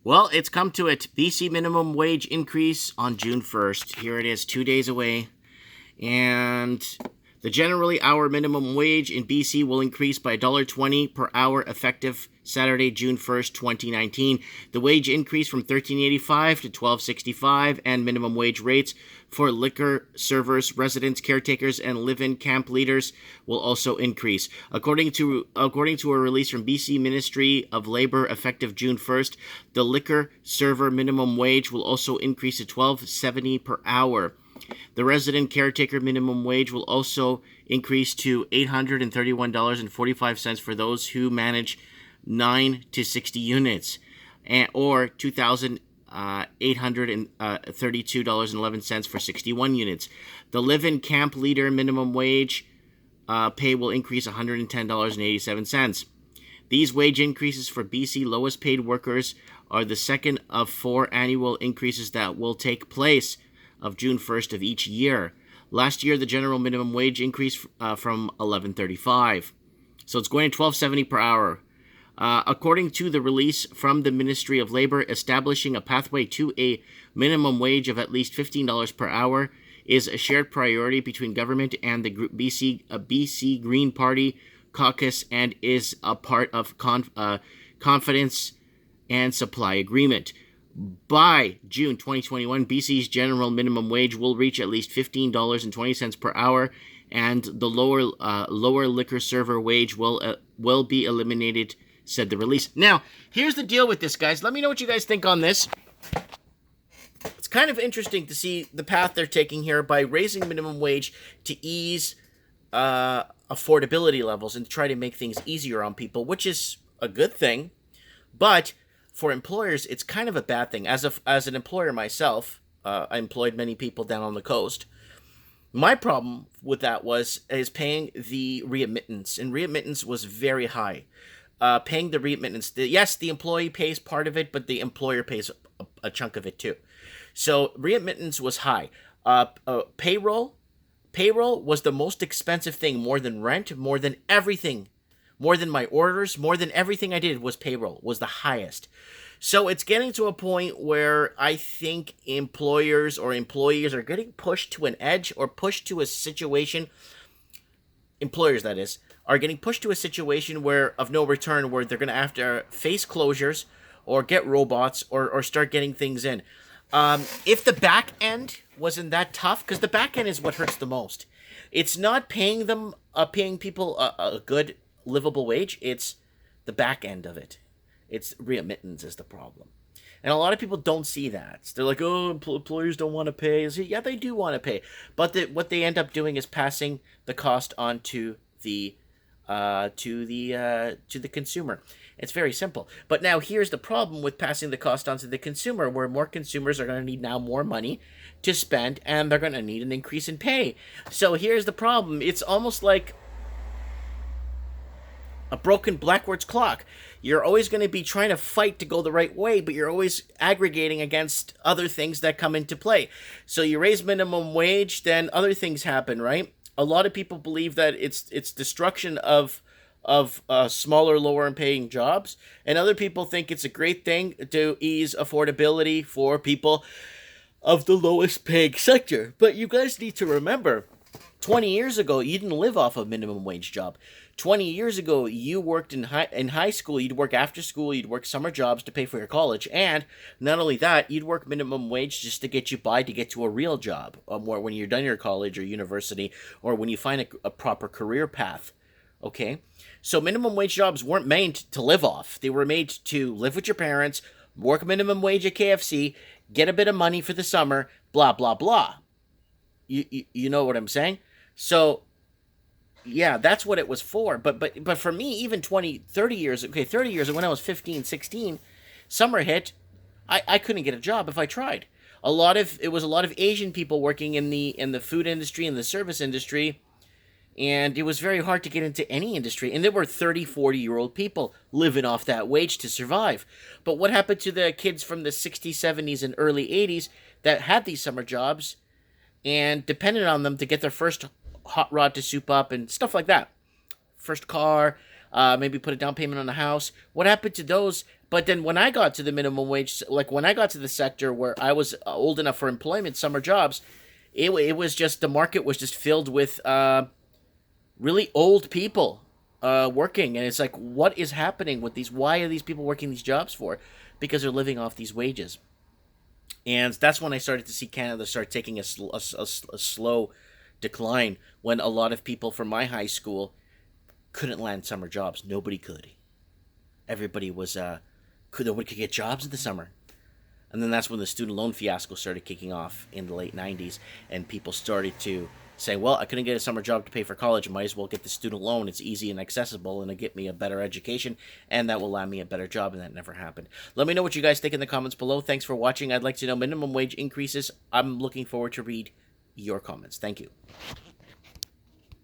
Well, it's come to it. BC minimum wage increase on June 1st. Here it is, 2 days away. And the generally hour minimum wage in BC will increase by $1.20 per hour effective Saturday, June 1st, 2019. The wage increase from $13.85 to $12.65, and minimum wage rates for liquor servers, residents, caretakers, and live-in camp leaders will also increase. According to a release from BC Ministry of Labor effective June 1st, the liquor server minimum wage will also increase to $12.70 per hour. The resident caretaker minimum wage will also increase to $831.45 for those who manage 9 to 60 units, or $2,832.11 for 61 units. The live-in camp leader minimum wage pay will increase $110.87. These wage increases for BC lowest paid workers are the second of 4 annual increases that will take place of June 1st of each year. Last year, the general minimum wage increased from $11.35. So it's going to $12.70 per hour. According to the release from the Ministry of Labor, establishing a pathway to a minimum wage of at least $15 per hour is a shared priority between government and the BC Green Party caucus, and is a part of confidence and supply agreement. By June 2021, BC's general minimum wage will reach at least $15.20 per hour, and the lower liquor server wage will be eliminated, said the release. Now, here's the deal with this, guys. Let me know what you guys think on this. It's kind of interesting to see the path they're taking here by raising minimum wage to ease affordability levels and try to make things easier on people, which is a good thing. But for employers, it's kind of a bad thing. As an employer myself, I employed many people down on the coast. My problem with that is paying the readmittance, and readmittance was very high. Paying the readmittance, yes, the employee pays part of it, but the employer pays a chunk of it too. So readmittance was high. Payroll was the most expensive thing, more than rent, more than everything. More than my orders, more than everything I did was payroll, was the highest. So it's getting to a point where I think employers or employees are getting pushed to an edge, or pushed to a situation, employers that is, are getting pushed to a situation where of no return, where they're going to have to face closures or get robots or start getting things in. If the back end wasn't that tough, because the back end is what hurts the most. It's not paying people a good livable wage, it's the back end of it. It's readmittance is the problem. And a lot of people don't see that. They're like, oh, employers don't want to pay. Yeah, they do want to pay. But what they end up doing is passing the cost on to the consumer. It's very simple. But now here's the problem with passing the cost on to the consumer, where more consumers are going to need now more money to spend, and they're going to need an increase in pay. So here's the problem. It's almost like a broken backwards clock. You're always going to be trying to fight to go the right way, but you're always aggregating against other things that come into play. So you raise minimum wage, then other things happen, right? A lot of people believe that it's destruction of smaller, lower paying jobs, and other people think it's a great thing to ease affordability for people of the lowest paying sector. But you guys need to remember, 20 years ago, you didn't live off a minimum wage job. 20 years ago, you worked in high school, you'd work after school, you'd work summer jobs to pay for your college, and not only that, you'd work minimum wage just to get you by to get to a real job, more when you're done your college or university, or when you find a proper career path, okay? So minimum wage jobs weren't made to live off. They were made to live with your parents, work minimum wage at KFC, get a bit of money for the summer, blah, blah, blah. You know what I'm saying? So yeah, that's what it was for. But for me, even 30 years, when I was 15, 16, summer hit, I couldn't get a job if I tried. It was a lot of Asian people working in the food industry and the service industry, and it was very hard to get into any industry. And there were 30, 40-year-old people living off that wage to survive. But what happened to the kids from the 60s, 70s, and early 80s that had these summer jobs and depended on them to get their first hot rod to soup up and stuff like that? First car, maybe put a down payment on a house. What happened to those But then when I got to the minimum wage, like when I got to the sector where I was old enough for employment, summer jobs, it was just the market was just filled with really old people working, and it's like, what is happening with these? Why are these people working these jobs for? Because they're living off these wages, and that's when I started to see Canada start taking a slow decline. When a lot of people from my high school couldn't land summer jobs, nobody could. Everybody was nobody could get jobs in the summer. And then that's when the student loan fiasco started kicking off in the late 90s, and people started to say, well, I couldn't get a summer job to pay for college, I might as well get the student loan. It's easy and accessible, and it'll get me a better education, and that will land me a better job, and that never happened. Let me know what you guys think in the comments below. Thanks for watching. I'd like to know minimum wage increases. I'm looking forward to read your comments. Thank you.